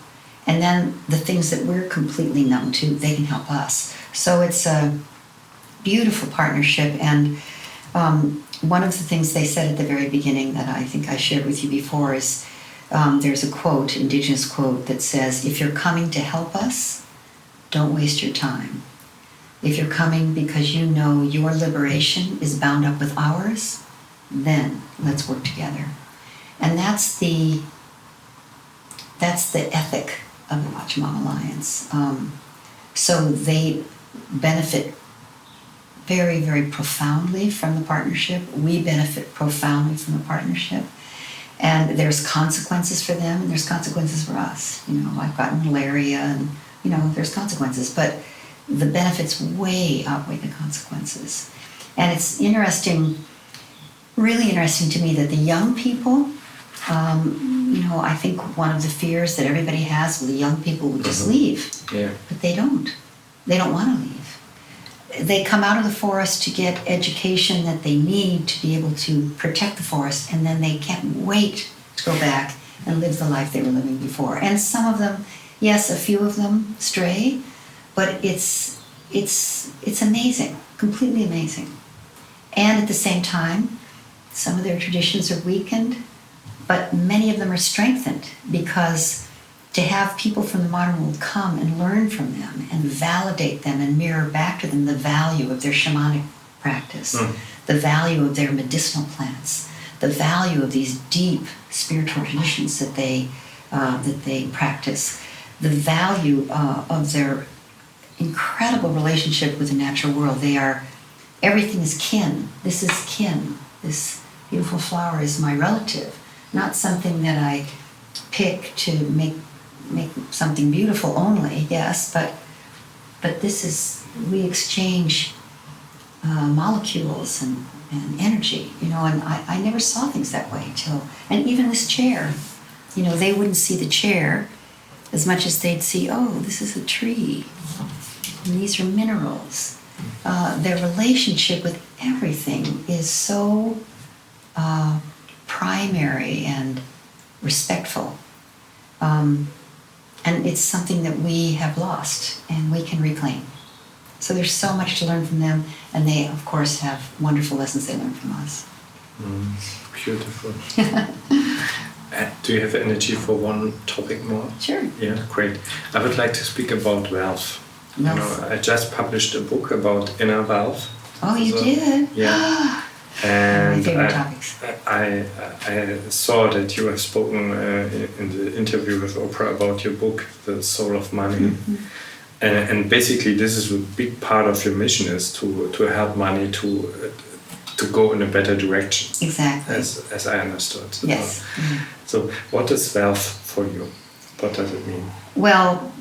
S2: And then the things that we're completely numb to, they can help us. So it's a beautiful partnership. And one of the things they said at the very beginning that I think I shared with you before is there's a quote, indigenous quote, that says, if you're coming to help us, don't waste your time. If you're coming because you know your liberation is bound up with ours, then let's work together. And that's the ethic of the Pachamama Alliance. So they benefit very, very profoundly from the partnership. We benefit profoundly from the partnership. And there's consequences for them and there's consequences for us. You know, I've gotten malaria and, you know, there's consequences. But the benefits way outweigh the consequences. And it's interesting, really interesting to me that the young people, you know, I think one of the fears that everybody has, well, the young people would just leave.
S1: Yeah.
S2: But they don't. They don't want to leave. They come out of the forest to get education that they need to be able to protect the forest, and then they can't wait to go back and live the life they were living before. And some of them, yes, a few of them stray, but it's amazing, completely amazing. And at the same time, some of their traditions are weakened, but many of them are strengthened, because to have people from the modern world come and learn from them and validate them and mirror back to them the value of their shamanic practice, the value of their medicinal plants, the value of these deep spiritual traditions that they practice, the value of their incredible relationship with the natural world. Everything is kin. This is kin. This beautiful flower is my relative, not something that I pick to make something beautiful only, yes, but this is, we exchange molecules and energy, and I never saw things that way and even this chair, they wouldn't see the chair as much as they'd see, oh, this is a tree, and these are minerals. Their relationship with everything is so primary and respectful. And it's something that we have lost and we can reclaim. So there's so much to learn from them, and they, of course, have wonderful lessons they learn from us.
S1: Beautiful. Do you have energy for one topic more?
S2: Sure.
S1: Yeah, great. I would like to speak about wealth. I just published a book about inner wealth.
S2: Oh, you did?
S1: Yeah. And
S2: my favorite topics.
S1: I saw that you have spoken in the interview with Oprah about your book, The Soul of Money. Mm-hmm. And basically this is a big part of your mission, is to help money to go in a better direction.
S2: Exactly.
S1: As I understood.
S2: Yes.
S1: So what is wealth for you? What does it mean?
S2: Well,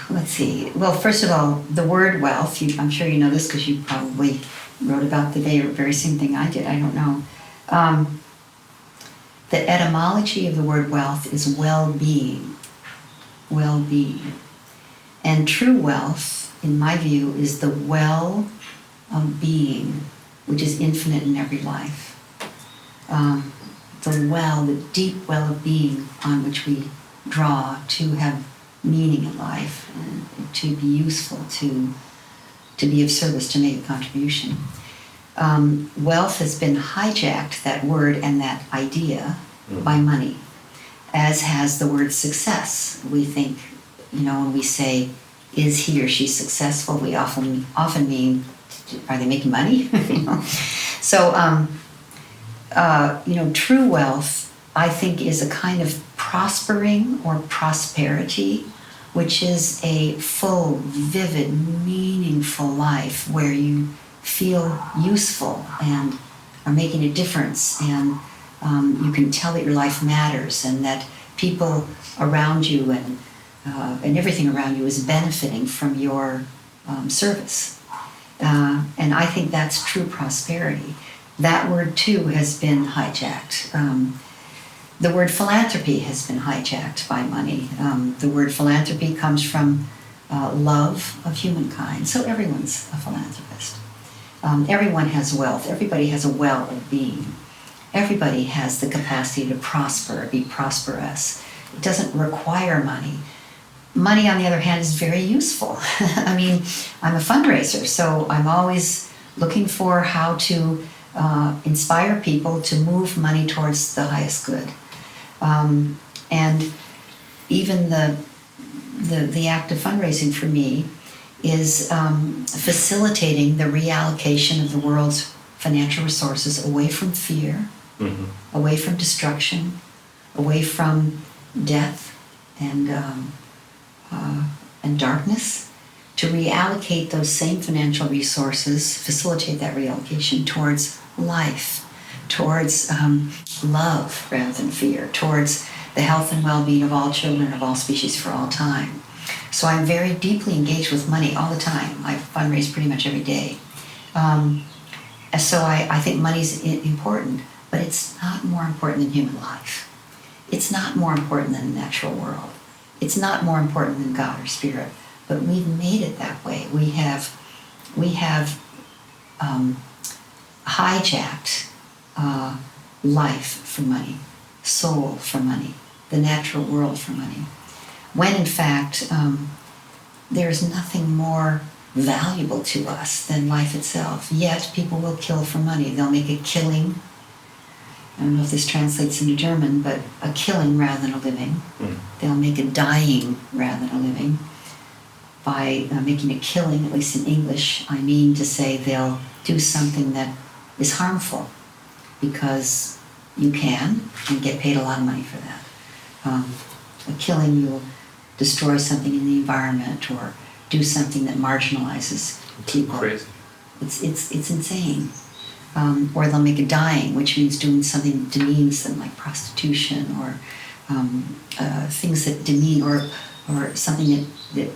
S2: let's see. Well, first of all, the word wealth, I'm sure you know this because you probably wrote about the very same thing I did. I don't know. The etymology of the word wealth is well-being. Well-being. And true wealth, in my view, is the well of being, which is infinite in every life. The deep well of being on which we draw to have meaning in life, and to be useful, to be of service, to make a contribution. Wealth has been hijacked, that word and that idea, by money, as has the word success. We think, when we say, is he or she successful, we often mean, are they making money? So, true wealth, I think, is a kind of prospering or prosperity, which is a full, vivid, meaningful life where you feel useful and are making a difference, and you can tell that your life matters and that people around you and everything around you is benefiting from your service. And I think that's true prosperity. That word, too, has been hijacked. The word philanthropy has been hijacked by money. The word philanthropy comes from love of humankind. So everyone's a philanthropist. Everyone has wealth. Everybody has a well of being. Everybody has the capacity to prosper, be prosperous. It doesn't require money. Money, on the other hand, is very useful. I mean, I'm a fundraiser, so I'm always looking for how to inspire people to move money towards the highest good. And even the act of fundraising for me is facilitating the reallocation of the world's financial resources away from fear, away from destruction, away from death and darkness, to reallocate those same financial resources, facilitate that reallocation towards life, towards love rather than fear, towards the health and well-being of all children of all species for all time. So I'm very deeply engaged with money all the time. I fundraise pretty much every day. So I think money's important, but it's not more important than human life. It's not more important than the natural world. It's not more important than God or spirit, but we've made it that way. We have hijacked life for money, soul for money, the natural world for money, when in fact there's nothing more valuable to us than life itself. Yet people will kill for money. They'll make a killing. I don't know if this translates into German, but a killing rather than a living. They'll make a dying rather than a living. By making a killing, at least in English, I mean to say they'll do something that is harmful because you can and get paid a lot of money for that. A killing, you'll destroy something in the environment or do something that marginalizes people.
S1: Crazy.
S2: It's insane. Or they'll make a dime, which means doing something that demeans them, like prostitution or things that demean, or something that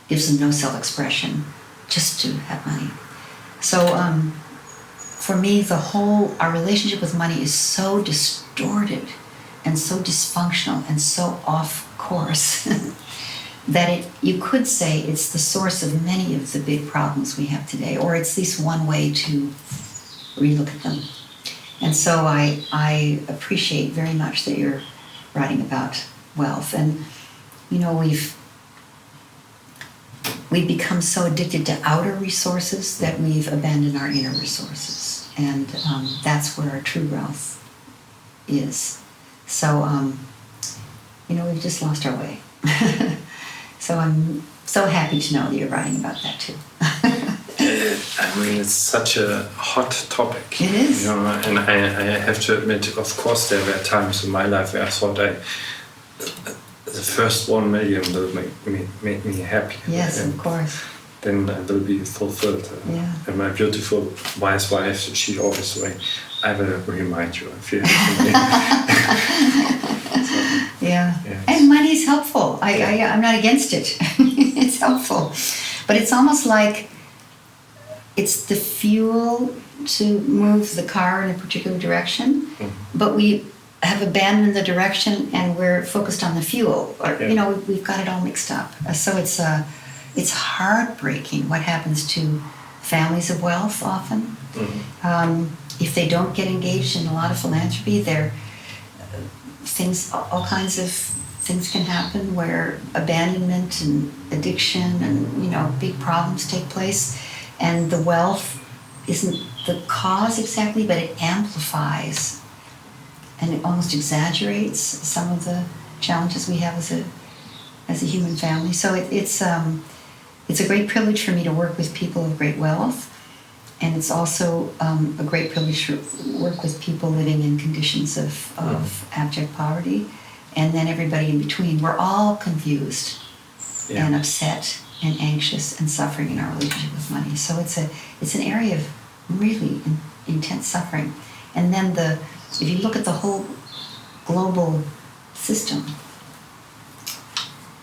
S2: gives them no self-expression, just to have money. So for me, our relationship with money is so distorted and so dysfunctional and so off course that you could say it's the source of many of the big problems we have today, or it's at least one way to relook at them. And so I appreciate very much that you're writing about wealth. And, we've become so addicted to outer resources that we've abandoned our inner resources. And that's where our true wealth is. So, we've just lost our way. So I'm so happy to know that you're writing about that too.
S1: It's such a hot topic.
S2: It is.
S1: And I have to admit, of course, there were times in my life where I thought the first 1 million will make me happy.
S2: Yes, of course.
S1: Then I will be fulfilled. And my beautiful wise wife, she always say, I will remind you if you have money.
S2: Yeah. Yes. And money is helpful. I'm not against it. It's helpful. But it's almost like it's the fuel to move the car in a particular direction, but we have abandoned the direction and we're focused on the fuel. Or, we've got it all mixed up. So it's heartbreaking what happens to families of wealth often. If they don't get engaged in a lot of philanthropy, all kinds of things can happen where abandonment and addiction and, big problems take place. And the wealth isn't the cause exactly, but it amplifies and it almost exaggerates some of the challenges we have as a human family. So it's a great privilege for me to work with people of great wealth. And it's also a great privilege to work with people living in conditions of abject poverty. And then everybody in between. We're all confused and upset and anxious and suffering in our relationship with money. So it's an area of really intense suffering. And then if you look at the whole global system,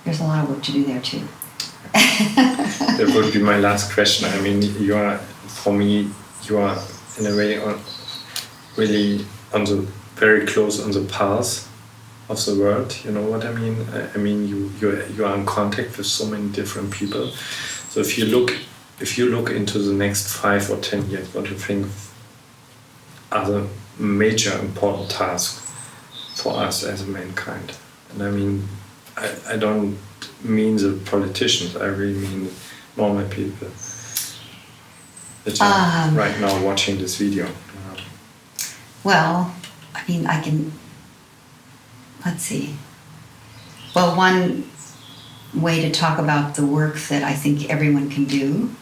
S2: there's a lot of work to do there too.
S1: That would be my last question. For me, you are in a way really very close on the pulse of the world. You know what I mean? You are in contact with so many different people. So if you look into the next 5 or 10 years, what do you think are the major important tasks for us as a mankind? And I don't mean the politicians. I really mean normal people that are right now watching this video.
S2: Well, let's see. Well, one way to talk about the work that I think everyone can do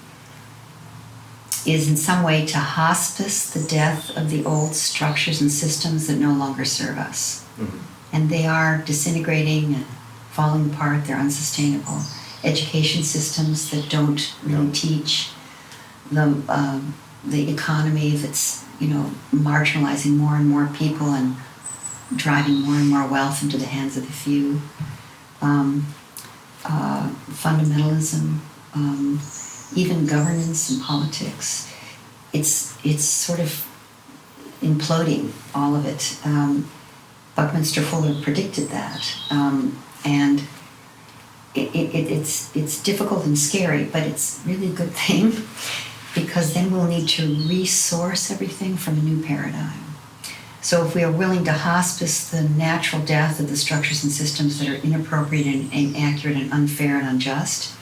S2: is in some way to hospice the death of the old structures and systems that no longer serve us. And they are disintegrating and falling apart, they're unsustainable. Education systems that don't really teach the economy that's marginalizing more and more people and driving more and more wealth into the hands of the few. Fundamentalism, even governance and politics. It's sort of imploding, all of it. Buckminster Fuller predicted that. And it's difficult and scary, but it's really a good thing because then we'll need to resource everything from a new paradigm. So if we are willing to hospice the natural death of the structures and systems that are inappropriate and inaccurate and unfair and unjust,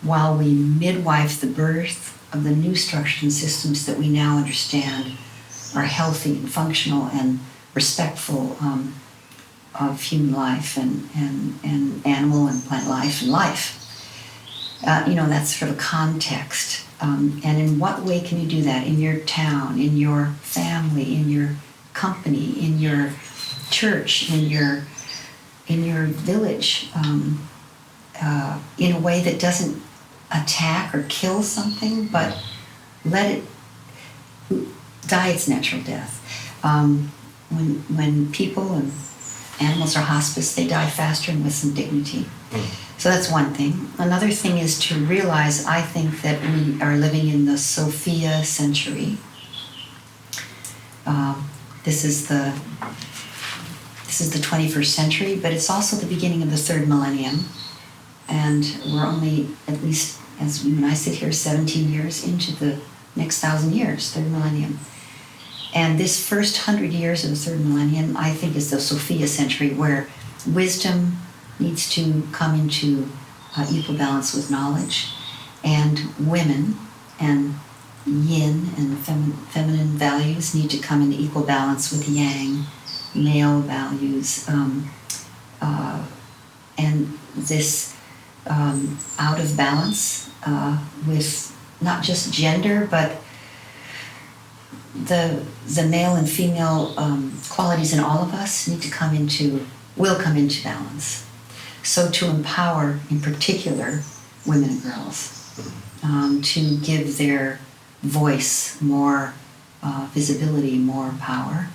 S2: while we midwife the birth of the new structures and systems that we now understand are healthy and functional and respectful of human life and animal and plant life and life. That's sort of context. And in what way can you do that? In your town, in your family, in your company, in your church, in your village. in a way that doesn't attack or kill something, but let it die its natural death. When people and animals are hospice, they die faster and with some dignity. So that's one thing. Another thing is to realize, I think, that we are living in the Sophia century. This is the 21st century, but it's also the beginning of the third millennium. And we're only, at least as when I sit here, 17 years into the next 1,000 years, third millennium. And this first 100 years of the third millennium, I think, is the Sophia century, where wisdom needs to come into equal balance with knowledge, and women and yin and feminine values need to come into equal balance with yang, male values, and this out of balance with not just gender, but the male and female qualities in all of us will come into balance. So to empower, in particular, women and girls, to give their voice more visibility, more power.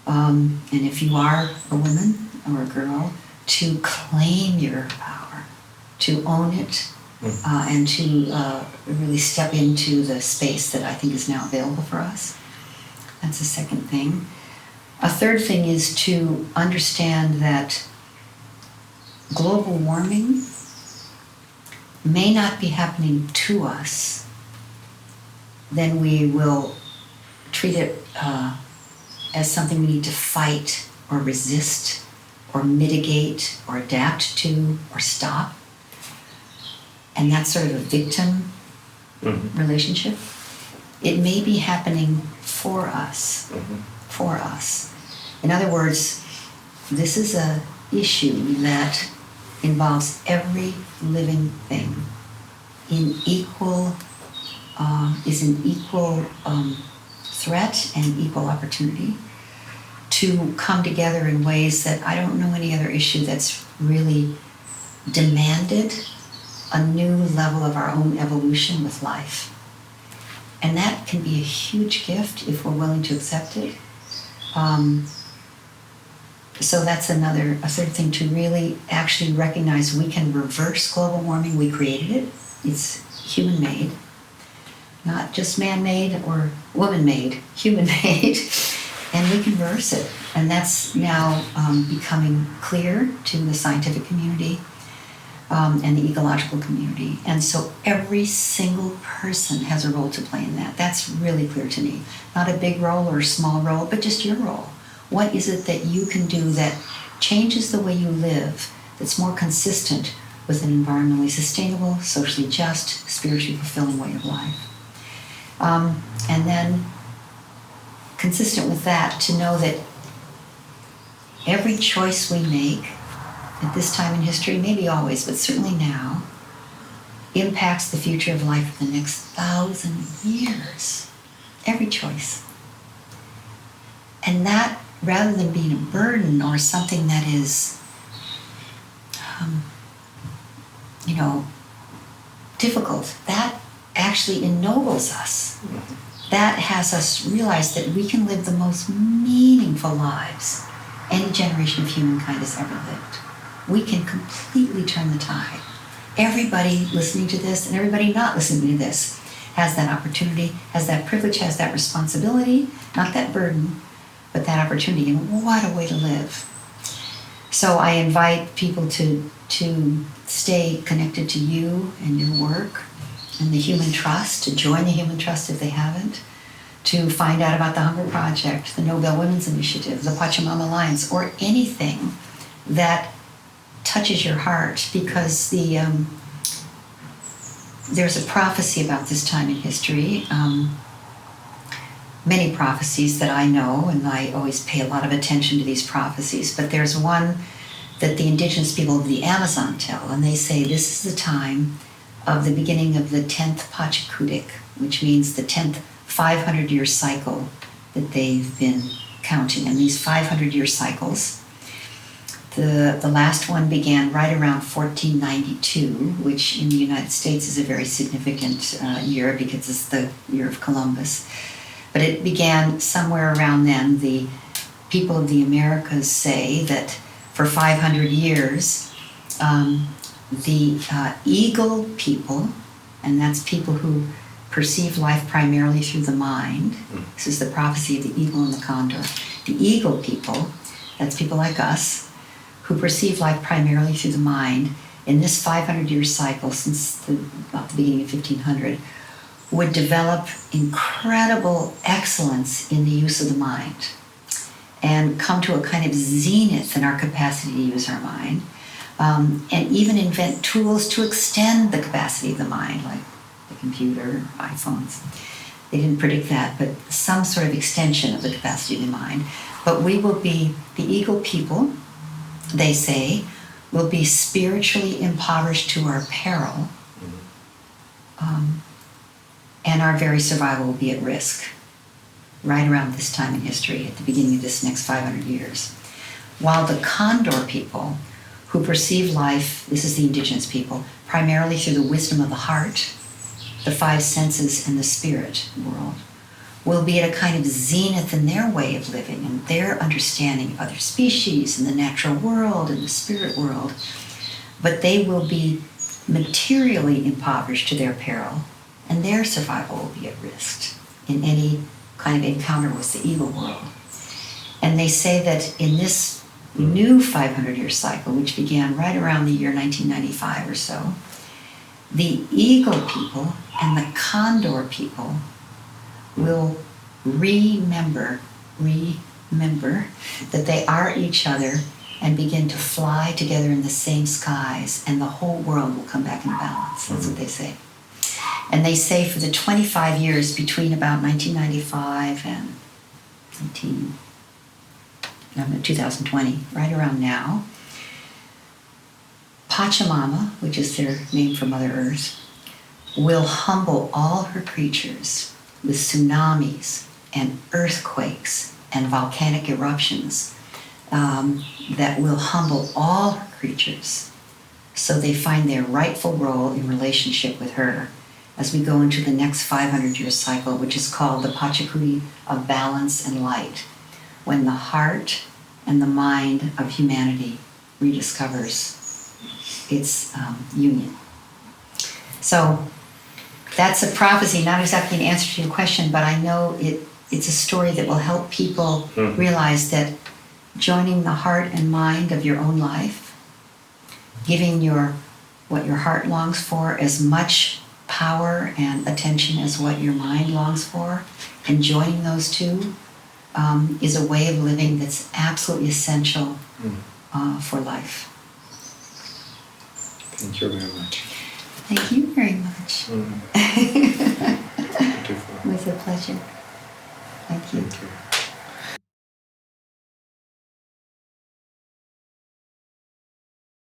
S2: And if you are a woman or a girl, to claim your power, to own it, and to really step into the space that I think is now available for us. That's the second thing. A third thing is to understand that global warming may not be happening to us, then we will treat it as something we need to fight or resist or mitigate or adapt to or stop. And that's sort of a victim relationship. It may be happening for us, for us. In other words, this is an issue that involves every living thing is an equal threat and equal opportunity to come together in ways that I don't know any other issue that's really demanded a new level of our own evolution with life. And that can be a huge gift if we're willing to accept it. So that's a third thing, to really actually recognize we can reverse global warming. We created it. It's human-made, not just man-made or woman-made, human-made. And we can reverse it. And that's now becoming clear to the scientific community and the ecological community. And so every single person has a role to play in that. That's really clear to me. Not a big role or a small role, but just your role. What is it that you can do that changes the way you live, that's more consistent with an environmentally sustainable, socially just, spiritually fulfilling way of life? And then, consistent with that, to know that every choice we make at this time in history, maybe always, but certainly now, impacts the future of life for the next 1,000 years. Every choice. And that, rather than being a burden or something that is, difficult, that actually ennobles us. That has us realize that we can live the most meaningful lives any generation of humankind has ever lived. We can completely turn the tide. Everybody listening to this and everybody not listening to this has that opportunity, has that privilege, has that responsibility, not that burden, but that opportunity. And what a way to live. So I invite people to stay connected to you and your work and the Human Trust, to join the Human Trust if they haven't, to find out about the Hunger Project, the Nobel Women's Initiative, the Pachamama Alliance, or anything that touches your heart, because there's a prophecy about this time in history, many prophecies that I know, and I always pay a lot of attention to these prophecies, but there's one that the indigenous people of the Amazon tell, and they say this is the time of the beginning of the 10th Pachacutic, which means the 10th 500-year cycle that they've been counting. And these 500-year cycles, The last one began right around 1492, which in the United States is a very significant year because it's the year of Columbus. But it began somewhere around then. The people of the Americas say that for 500 years, the eagle people, and that's people who perceive life primarily through the mind. This is the prophecy of the eagle and the condor. The eagle people, that's people like us, who perceive life primarily through the mind, in this 500-year cycle since about the beginning of 1500, would develop incredible excellence in the use of the mind and come to a kind of zenith in our capacity to use our mind, and even invent tools to extend the capacity of the mind, like the computer, iPhones. They didn't predict that, but some sort of extension of the capacity of the mind. But we will be, the eagle people, they say, will be spiritually impoverished to our peril, and our very survival will be at risk right around this time in history, at the beginning of this next 500 years. While the condor people, who perceive life, this is the indigenous people, primarily through the wisdom of the heart, the five senses, and the spirit world, will be at a kind of zenith in their way of living and their understanding of other species and the natural world and the spirit world. But they will be materially impoverished to their peril, and their survival will be at risk in any kind of encounter with the evil world. And they say that in this new 500-year cycle, which began right around the year 1995 or so, the eagle people and the condor people will remember that they are each other and begin to fly together in the same skies, and the whole world will come back in balance. That's what they say. And they say for the 25 years between about 1995 and 2020, right around now, Pachamama, which is their name for Mother Earth, will humble all her creatures with tsunamis and earthquakes and volcanic eruptions that will humble all her creatures so they find their rightful role in relationship with her as we go into the next 500-year cycle, which is called the Pachakuri of balance and light, when the heart and the mind of humanity rediscovers its union. So that's a prophecy, not exactly an answer to your question, but I know it's a story that will help people realize that joining the heart and mind of your own life, giving what your heart longs for as much power and attention as what your mind longs for, and joining those two is a way of living that's absolutely essential for life.
S1: Thank you very much.
S2: Thank you very much.
S1: Beautiful.
S2: It was a pleasure. Thank you.
S1: Thank you.